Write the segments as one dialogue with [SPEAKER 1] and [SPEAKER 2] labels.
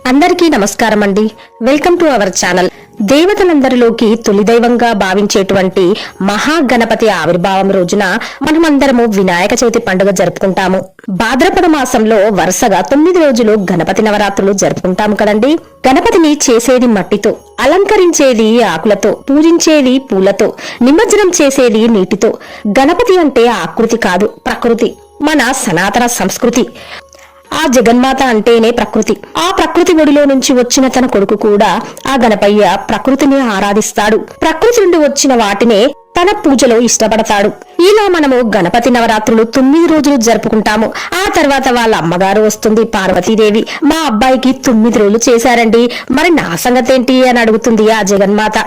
[SPEAKER 1] అందరికీ నమస్కారం అండి. Welcome to our channel. దేవతలందరిలోకి తొలి దైవంగా భావించేటువంటి మహాగణపతి ఆవిర్భావం రోజున మనమందరము వినాయక చవితి పండుగ జరుపుకుంటాము. భాద్రపద మాసంలో వరుసగా 9 రోజులు గణపతి నవరాత్రులు జరుపుకుంటాము కదండి. గణపతిని చేసేది మట్టితో, అలంకరించేది ఆకులతో, పూజించేది పూలతో, నిమజ్జనం చేసేది నీటితో. గణపతి అంటే ఆకృతి కాదు, ప్రకృతి, మన సనాతన సంస్కృతి. ఆ జగన్మాత అంటేనే ప్రకృతి. ఆ ప్రకృతి ఒడిలో నుంచి వచ్చిన తన కొడుకు కూడా ఆ గణపయ్య ప్రకృతిని ఆరాధిస్తాడు. ప్రకృతి నుండి వచ్చిన వాటినే తన పూజలో ఇష్టపడతాడు. ఇలా మనము గణపతి నవరాత్రులు 9 రోజులు జరుపుకుంటాము. ఆ తర్వాత వాళ్ళ అమ్మగారు వస్తుంది పార్వతీదేవి. మా అబ్బాయికి 9 రోజులు చేశారండి, మరి నా సంగతేంటి అని అడుగుతుంది ఆ జగన్మాత.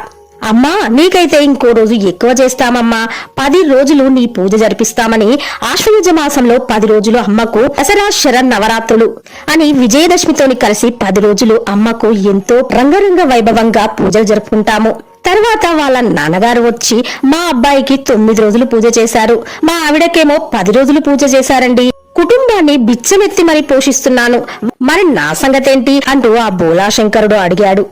[SPEAKER 1] అమ్మా, నీకైతే ఇంకో రోజు ఎక్కువ చేస్తామమ్మా, 10 రోజులు నీ పూజ జరిపిస్తామని ఆశ్వయుజ మాసంలో 10 రోజులు అమ్మకు దసరా శరణ్ నవరాత్రులు అని విజయదశమితోని కలిసి 10 రోజులు అమ్మకు ఎంతో రంగరంగ వైభవంగా పూజలు జరుపుకుంటాము. తర్వాత వాళ్ళ నాన్నగారు వచ్చి మా అబ్బాయికి 9 రోజులు పూజ చేశారు, మా ఆవిడకేమో 10 రోజులు పూజ చేశారండి, కుటుంబాన్ని బిచ్చమెత్తి మరి పోషిస్తున్నాను, మరి నా సంగతేంటి అంటూ ఆ బోలా శంకరుడు అడిగాడు.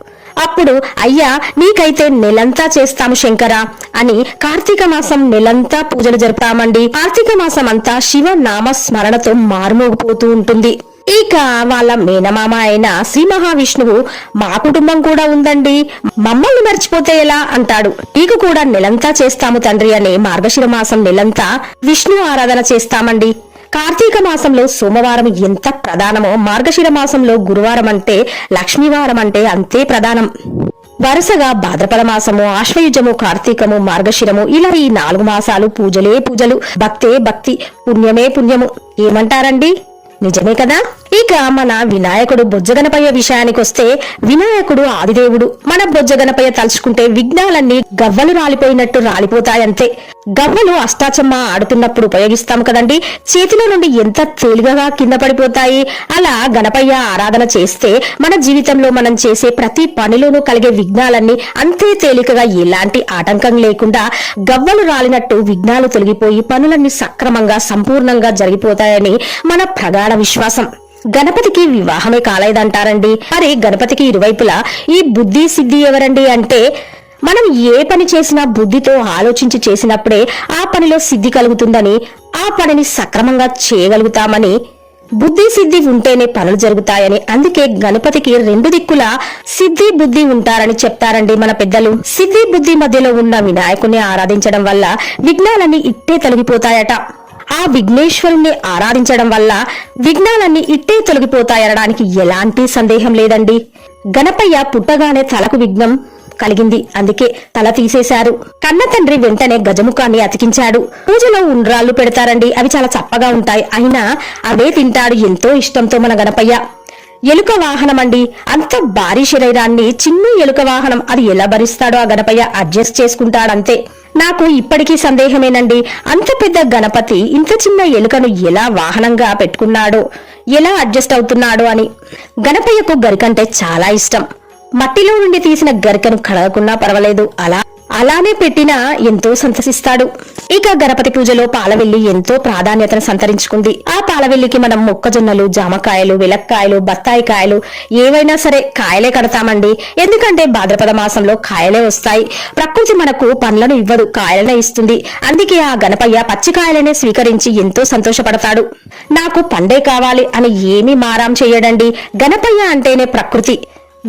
[SPEAKER 1] అప్పుడు అయ్యా, నీకైతే నెలంతా చేస్తాము శంకరా అని కార్తీక మాసం నెలంతా పూజలు జరుపుతామండి. కార్తీక మాసం అంతా శివ నామ స్మరణతో మారుమోగిపోతూ ఉంటుంది. ఇక వాళ్ళ మేనమామ అయిన శ్రీ మహావిష్ణువు మా కుటుంబం కూడా ఉందండి, మమ్మల్ని మర్చిపోతే ఎలా అంటాడు. నీకు కూడా నెలంతా చేస్తాము తండ్రి అని మార్గశిర మాసం నెలంతా విష్ణు ఆరాధన చేస్తామండి. కార్తీక మాసంలో సోమవారం ఎంత ప్రధానమో మార్గశిర మాసంలో గురువారం అంటే లక్ష్మీవారం అంటే అంతే ప్రధానం. వరుసగా భాద్రపద మాసము, ఆశ్వయుజము, కార్తీకము, మార్గశిరము ఇలా ఈ 4 మాసాలు పూజలే పూజలు, భక్తే భక్తి, పుణ్యమే పుణ్యము. ఏమంటారండి? నిజమే కదా. ఇక మన వినాయకుడు బొజ్జగణపయ్య విషయానికొస్తే, వినాయకుడు ఆదిదేవుడు. మన బొజ్జగణపయ్య తలుచుకుంటే విఘ్నాలన్నీ గవ్వలు రాలిపోయినట్టు రాలిపోతాయంతే. గవ్వలు అష్టాచమ్మ ఆడుతున్నప్పుడు ఉపయోగిస్తాం కదండి, చేతిలో నుండి ఎంత తేలికగా కింద పడిపోతాయి. అలా గణపయ్య ఆరాధన చేస్తే మన జీవితంలో మనం చేసే ప్రతి పనిలోనూ కలిగే విఘ్నాలన్నీ అంతే తేలికగా ఎలాంటి ఆటంకం లేకుండా గవ్వలు రాలినట్టు విఘ్నాలు తొలగిపోయి పనులన్నీ సక్రమంగా సంపూర్ణంగా జరిగిపోతాయని మన ప్రగాఢ విశ్వాసం. గణపతికి వివాహమే కాలేదంటారండి. మరి గణపతికి ఇరువైపులా ఈ బుద్ధి సిద్ధి ఎవరండి అంటే, మనం ఏ పని చేసినా బుద్ధితో ఆలోచించి చేసినప్పుడే ఆ పనిలో సిద్ధి కలుగుతుందని, ఆ పనిని సక్రమంగా చేయగలుగుతామని, బుద్ధి సిద్ధి ఉంటేనే పనులు జరుగుతాయని, అందుకే గణపతికి 2 దిక్కులా సిద్ధి బుద్ధి ఉంటారని చెప్తారండి మన పెద్దలు. సిద్ధి బుద్ధి మధ్యలో ఉన్న వినాయకుని ఆరాధించడం వల్ల విఘ్నాలన్నీ ఇట్టే తొలగిపోతాయట. ఆ విఘ్నేశ్వరుణ్ణి ఆరాధించడం వల్ల విఘ్నాలన్నీ ఇట్టే తొలగిపోతాయనడానికి ఎలాంటి సందేహం లేదండి. గణపయ్య పుట్టగానే తలకు విఘ్నం కలిగింది, అందుకే తల తీసేశారు. కన్న తండ్రి వెంటనే గజముఖాన్ని అతికించాడు. పూజలో ఉండ్రాళ్లు పెడతారండి, అవి చాలా చప్పగా ఉంటాయి, అయినా అవే తింటాడు ఎంతో ఇష్టంతో మన గణపయ్య. ఎలుక వాహనం అండి, అంత భారీ శరీరాన్ని చిన్న ఎలుక వాహనం, అది ఎలా భరిస్తాడో ఆ గణపయ్య అడ్జస్ట్ చేసుకుంటాడంతే. నాకు ఇప్పటికీ సందేహమేనండి, అంత పెద్ద గణపతి ఇంత చిన్న ఎలుకను ఎలా వాహనంగా పెట్టుకున్నాడో, ఎలా అడ్జస్ట్ అవుతున్నాడో అని. గణపయ్యకు గరికంటే చాలా ఇష్టం. మట్టిలో నుండి తీసిన గరికను కడగకున్నా పర్వాలేదు, అలానే పెట్టినా ఎంతో సంతసిస్తాడు. ఇక గణపతి పూజలో పాలవెల్లి ఎంతో ప్రాధాన్యతను సంతరించుకుంది. ఆ పాలవెల్లికి మనం మొక్కజొన్నలు, జామకాయలు, వెలక్కాయలు, బత్తాయికాయలు ఏవైనా సరే కాయలే కడతామండి. ఎందుకంటే భాద్రపద మాసంలో కాయలే వస్తాయి. ప్రకృతి మనకు పండ్లను ఇవ్వదు, కాయలనే ఇస్తుంది. అందుకే ఆ గణపయ్య పచ్చికాయలనే స్వీకరించి ఎంతో సంతోషపడతాడు. నాకు పండే కావాలి అని ఏమీ మారాం చేయడండి. గణపయ్య అంటేనే ప్రకృతి.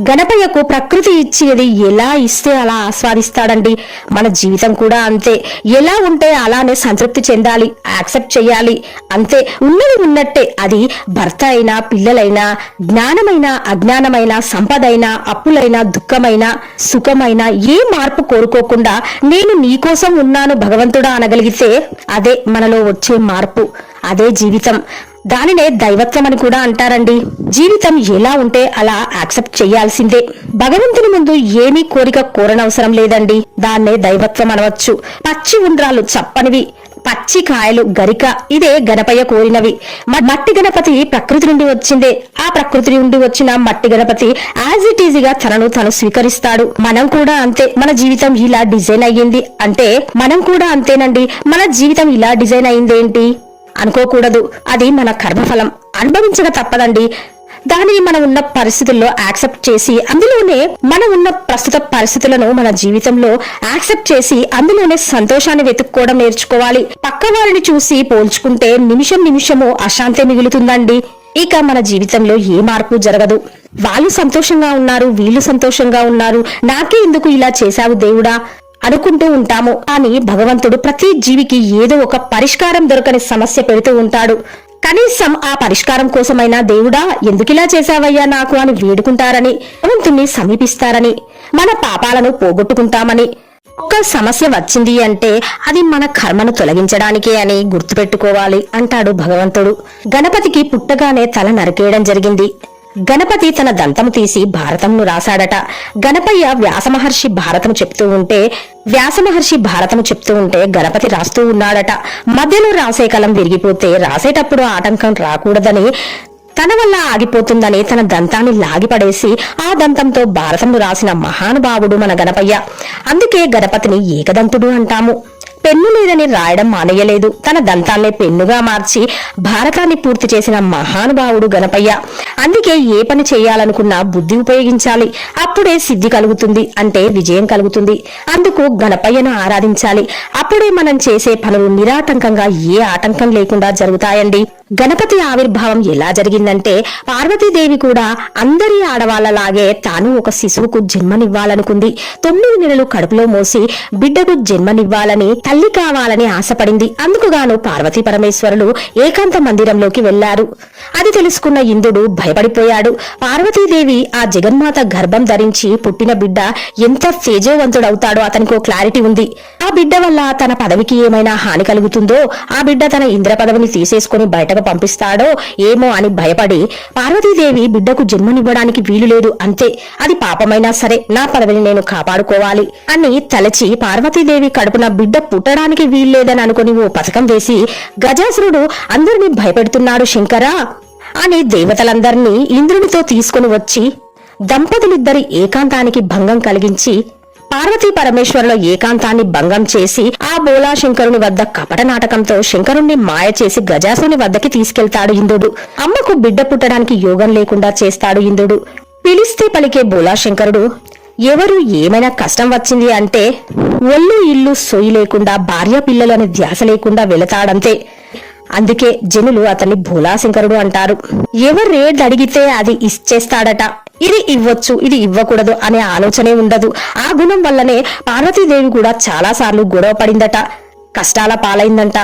[SPEAKER 1] గణపయ్యకు ప్రకృతి ఇచ్చేది ఎలా ఇస్తే అలా ఆస్వాదిస్తాడండి. మన జీవితం కూడా అంతే, ఎలా ఉంటే అలానే సంతృప్తి చెందాలి, యాక్సెప్ట్ చెయ్యాలి, అంతే. ఉన్నది ఉన్నట్టే, అది భర్త అయినా, పిల్లలైనా, జ్ఞానమైనా, అజ్ఞానమైన, సంపదైనా, అప్పులైనా, దుఃఖమైనా, సుఖమైనా ఏ మార్పు కోరుకోకుండా నేను నీకోసం ఉన్నాను భగవంతుడా అనగలిగితే అదే మనలో వచ్చే మార్పు, అదే జీవితం. దానినే దైవత్వం అని కూడా అంటారండి. జీవితం ఎలా ఉంటే అలా యాక్సెప్ట్ చేయాల్సిందే. భగవంతుని ముందు ఏమీ కోరిక కోరనవసరం లేదండి, దాన్నే దైవత్వం అనవచ్చు. పచ్చి ఉండ్రాలు చప్పనివి, పచ్చి కాయలు గరిక, ఇదే గణపయ్య కోరినవి. మట్టి గణపతి ప్రకృతి నుండి వచ్చిందే. ఆ ప్రకృతి నుండి వచ్చిన మట్టి గణపతి యాజ్ ఇట్ ఈజీగా తనను తను స్వీకరిస్తాడు. మనం కూడా అంతే. మన జీవితం ఇలా డిజైన్ అయ్యింది అంటే మనం కూడా అంతేనండి. మన జీవితం ఇలా డిజైన్ అయిందేంటి అనుకోకూడదు, అది మన కర్మఫలం, అనుభవించక తప్పదండి. దానిని మనం ఉన్న పరిస్థితుల్లో యాక్సెప్ట్ చేసి అందులోనే మనం ఉన్న ప్రస్తుత పరిస్థితులను మన జీవితంలో యాక్సెప్ట్ చేసి అందులోనే సంతోషాన్ని వెతుక్కోవడం నేర్చుకోవాలి. పక్క వారిని చూసి పోల్చుకుంటే నిమిషము అశాంతి మిగులుతుందండి. ఇక మన జీవితంలో ఏ మార్పు జరగదు. వాళ్ళు సంతోషంగా ఉన్నారు, వీళ్ళు సంతోషంగా ఉన్నారు, నాకే ఎందుకు ఇలా చేశావు దేవుడా అనుకుంటూ ఉంటాము. కానీ భగవంతుడు ప్రతి జీవికి ఏదో ఒక పరిష్కారం దొరకని సమస్య పెడుతూ ఉంటాడు. కనీసం ఆ పరిష్కారం కోసమైనా దేవుడా ఎందుకిలా చేశావయ్యా నాకు అని వేడుకుంటారని, భగవంతుణ్ణి సమీపిస్తారని, మన పాపాలను పోగొట్టుకుంటామని. ఒక సమస్య వచ్చింది అంటే అది మన కర్మను తొలగించడానికే అని గుర్తుపెట్టుకోవాలి అంటాడు భగవంతుడు. గణపతికి పుట్టగానే తల నరికేయడం జరిగింది. గణపతి తన దంతము తీసి భారతంను రాశాడట. గణపయ్య వ్యాసమహర్షి భారతము చెప్తూ ఉంటే గణపతి రాస్తూ ఉన్నాడట. మధ్యలో రాసే కలం విరిగిపోతే రాసేటప్పుడు ఆటంకం రాకూడదని, తన వల్ల ఆగిపోతుందని తన దంతాన్ని లాగిపడేసి ఆ దంతంతో భారతంను రాసిన మహానుభావుడు మన గణపయ్య. అందుకే గణపతిని ఏకదంతుడు అంటాము. పెన్ను లేదని రాయడం మానేయలేదు. తన దంతాన్నే పెన్నుగా మార్చి భారతాన్ని పూర్తి చేసిన మహానుభావుడు గణపయ్య. అందుకే ఏ పని చేయాలనుకున్నా బుద్ధి ఉపయోగించాలి. అప్పుడే సిద్ధి కలుగుతుంది, అంటే విజయం కలుగుతుంది. అందుకు గణపయ్యను ఆరాధించాలి. అప్పుడే మనం చేసే పనులు నిరాటంకంగా ఏ ఆటంకం లేకుండా జరుగుతాయండి. గణపతి ఆవిర్భావం ఎలా జరిగిందంటే, పార్వతీదేవి కూడా అందరి ఆడవాళ్లలాగే తాను ఒక శిశువుకు జన్మనివ్వాలనుకుంది. 9 నెలలు కడుపులో మోసి బిడ్డకు జన్మనివ్వాలని, తల్లి కావాలని ఆశపడింది. అందుకుగాను పార్వతీ పరమేశ్వరులు ఏకాంత మందిరంలోకి వెళ్లారు. అది తెలుసుకున్న ఇంద్రుడు భయపడిపోయాడు. పార్వతీదేవి ఆ జగన్మాత గర్భం ధరించి పుట్టిన బిడ్డ ఎంత తేజోవంతుడవుతాడో అతనికో క్లారిటీ ఉంది. ఆ బిడ్డ వల్ల తన పదవికి ఏమైనా హాని కలుగుతుందో, ఆ బిడ్డ తన ఇంద్ర పదవిని తీసేసుకుని బయటకు పంపిస్తాడో ఏమో అని భయపడి, పార్వతీదేవి బిడ్డకు జన్మనివ్వడానికి వీలు లేదు, అంతే, అది పాపమైనా సరే నా పదవిని నేను కాపాడుకోవాలి అని తలచి పార్వతీదేవి కడుపున బిడ్డ పుట్టడానికి వీల్లేదని అనుకుని ఓ పథకం వేసి, గజాసురుడు అందరినీ భయపెడుతున్నాడు శంకరా అని దేవతలందరినీ ఇంద్రునితో తీసుకుని వచ్చి దంపతులిద్దరి ఏకాంతానికి భంగం కలిగించి, పార్వతీ పరమేశ్వరుల ఏకాంతాన్ని భంగం చేసి ఆ బోలా శంకరుని వద్ద కపట నాటకంతో శంకరుణ్ణి మాయ చేసి గజాసుని వద్దకి తీసుకెళ్తాడు ఇంద్రుడు. అమ్మకు బిడ్డ పుట్టడానికి యోగం లేకుండా చేస్తాడు ఇంద్రుడు. పిలిస్తే పలికే బోలా శంకరుడు ఎవరు ఏమైనా కష్టం వచ్చింది అంటే ఒళ్ళు ఇల్లు సొయ్యి లేకుండా, భార్య పిల్లలు అని ధ్యాస లేకుండా వెళతాడంతే. అందుకే జనులు అతన్ని భోలాశంకరుడు అంటారు. ఎవరు రేట్ అడిగితే అది ఇచ్చేస్తాడట. ఇది ఇవ్వచ్చు, ఇది ఇవ్వకూడదు అనే ఆలోచనే ఉండదు. ఆ గుణం వల్లనే పార్వతీదేవి కూడా చాలా సార్లు గొడవ పడిందట, కష్టాల పాలైందంట.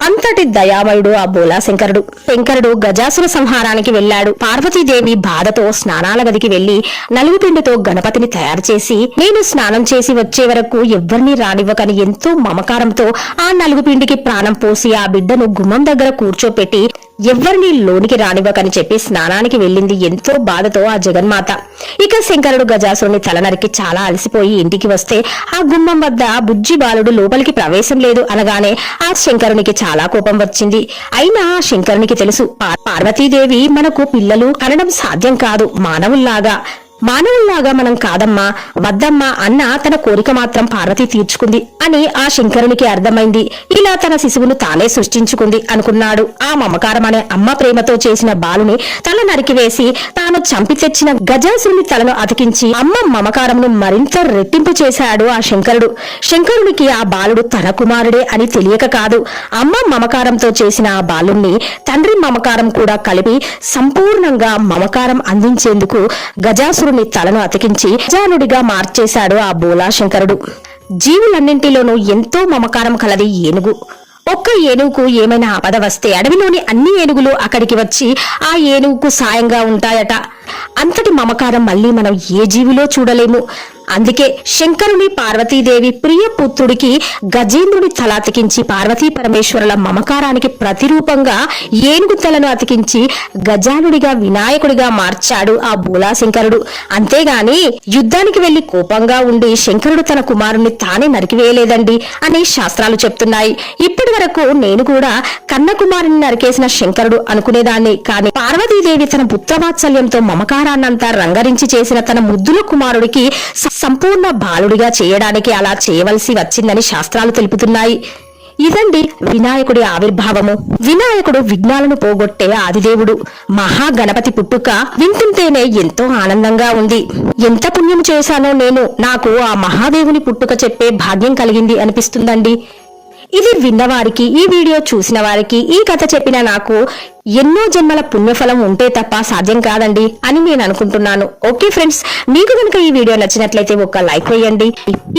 [SPEAKER 1] అంతటి దయామయుడు ఆ బోలాశంకరుడు. శంకరుడు గజాసుర సంహారానికి వెళ్లాడు. పార్వతీదేవి బాధతో స్నానాల గదికి వెళ్లి నలుగుపిండితో గణపతిని తయారు చేసి, నేను స్నానం చేసి వచ్చే వరకు ఎవ్వరినీ రానివ్వకని ఎంతో మమకారంతో ఆ నలుగుపిండికి ప్రాణం పోసి ఆ బిడ్డను గుమ్మం దగ్గర కూర్చోపెట్టి ఎవ్వరినీ లోనికి రానివ్వకని చెప్పి స్నానానికి వెళ్ళింది ఎంతో బాధతో ఆ జగన్మాత. ఇక శంకరుడు గజాసురుని తలనరికి చాలా అలసిపోయి ఇంటికి వస్తే ఆ గుమ్మం వద్ద బుజ్జి బాలుడు లోపలికి ప్రవేశం లేదు అనగానే ఆ శంకరునికి చాలా కోపం వచ్చింది. అయినా శంకరునికి తెలుసు, పార్వతీదేవి మనకు పిల్లలు కనడం సాధ్యం కాదు, మానవుల్లాగా మనం కాదమ్మా, వద్దమ్మా అన్న తన కోరిక మాత్రం పార్వతి తీర్చుకుంది అని ఆ శంకరునికి అర్థమైంది. ఇలా తన శిశువును తానే సృష్టించుకుంది అనుకున్నాడు. ఆ మమకారం అనే అమ్మ ప్రేమతో చేసిన బాలుని తల నరికివేసి తాను చంపి తెచ్చిన గజాసురుని తలను అతికించి అమ్మ మమకారంను మరింత రెట్టింపు చేశాడు ఆ శంకరుడు. శంకరునికి ఆ బాలుడు తన కుమారుడే అని తెలియక కాదు, అమ్మ మమకారంతో చేసిన ఆ బాలుణ్ణి తండ్రి మమకారం కూడా కలిపి సంపూర్ణంగా మమకారం అందించేందుకు గజాసురుని తలను అతికించి గజానుడిగా మార్చేశాడు ఆ బోలాశంకరుడు. జీవులన్నింటిలోనూ ఎంతో మమకారం కలది ఏనుగు. ఒక్క ఏనుగుకు ఏమైనా ఆపద వస్తే అడవిలోని అన్ని ఏనుగులు అక్కడికి వచ్చి ఆ ఏనుగుకు సాయంగా ఉంటాయట. అంతటి మమకారం మళ్ళీ మనం ఏ జీవిలో చూడలేము. అందుకే శంకరుని పార్వతీదేవి ప్రియ పుత్రుడికి గజేంద్రుని తల అతికించి పార్వతీ పరమేశ్వరుల మమకారానికి ప్రతిరూపంగా ఏనుగు తలను అతికించి గజానుడిగా వినాయకుడిగా మార్చాడు ఆ బోలాశంకరుడు. అంతేగాని యుద్ధానికి వెళ్లి కోపంగా ఉండి శంకరుడు తన కుమారుణ్ణి తానే నరికివేయలేదండి అని శాస్త్రాలు చెప్తున్నాయి. ఇప్పటి వరకు నేను కూడా కన్న కుమారుని నరికేసిన శంకరుడు అనుకునేదాన్ని. కానీ పార్వతీదేవి తన పుత్రవాత్సల్యంతో మమకారాన్నంతా రంగరించి చేసిన తన ముద్దుల కుమారుడికి సంపూర్ణ బాలుడిగా చేయడానికి అలా చేయవలసి వచ్చిందని శాస్త్రాలు తెలుపుతున్నాయి. ఇదండి వినాయకుడి ఆవిర్భావము. వినాయకుడు విఘ్నాలను పోగొట్టే ఆదిదేవుడు. మహాగణపతి పుట్టుక వింటుంటేనే ఎంతో ఆనందంగా ఉంది. ఎంత పుణ్యం చేశానో నేను, నాకు ఆ మహాదేవుని పుట్టుక చెప్పే భాగ్యం కలిగింది అనిపిస్తుందండి. ఇది విన్నవారికి, ఈ వీడియో చూసిన వారికి, ఈ కథ చెప్పిన నాకు ఎన్నో జన్మల పుణ్యఫలం ఉంటే తప్ప సాధ్యం కాదండి అని నేను అనుకుంటున్నాను. ఓకే ఫ్రెండ్స్, మీకు కనుక ఈ వీడియో నచ్చినట్లయితే ఒక లైక్ వేయండి.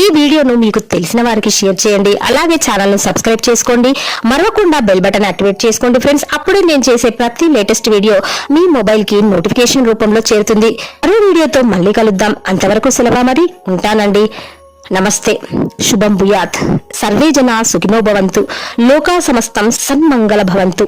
[SPEAKER 1] ఈ వీడియోను మీకు తెలిసిన వారికి షేర్ చేయండి. అలాగే ఛానల్ ను సబ్స్క్రైబ్ చేసుకోండి. మరవకుండా బెల్ బటన్ యాక్టివేట్ చేసుకోండి ఫ్రెండ్స్. అప్పుడే నేను చేసే ప్రతి లేటెస్ట్ వీడియో మీ మొబైల్ కి నోటిఫికేషన్ రూపంలో చేరుతుంది. మరో వీడియోతో మళ్ళీ కలుద్దాం. అంతవరకు సెలవు, మరి ఉంటానండి. నమస్తే. శుభం భూయాత్. సర్వే జనా సుఖినో భవంతు. లోకా సమస్తం సన్మంగళ భవంతు.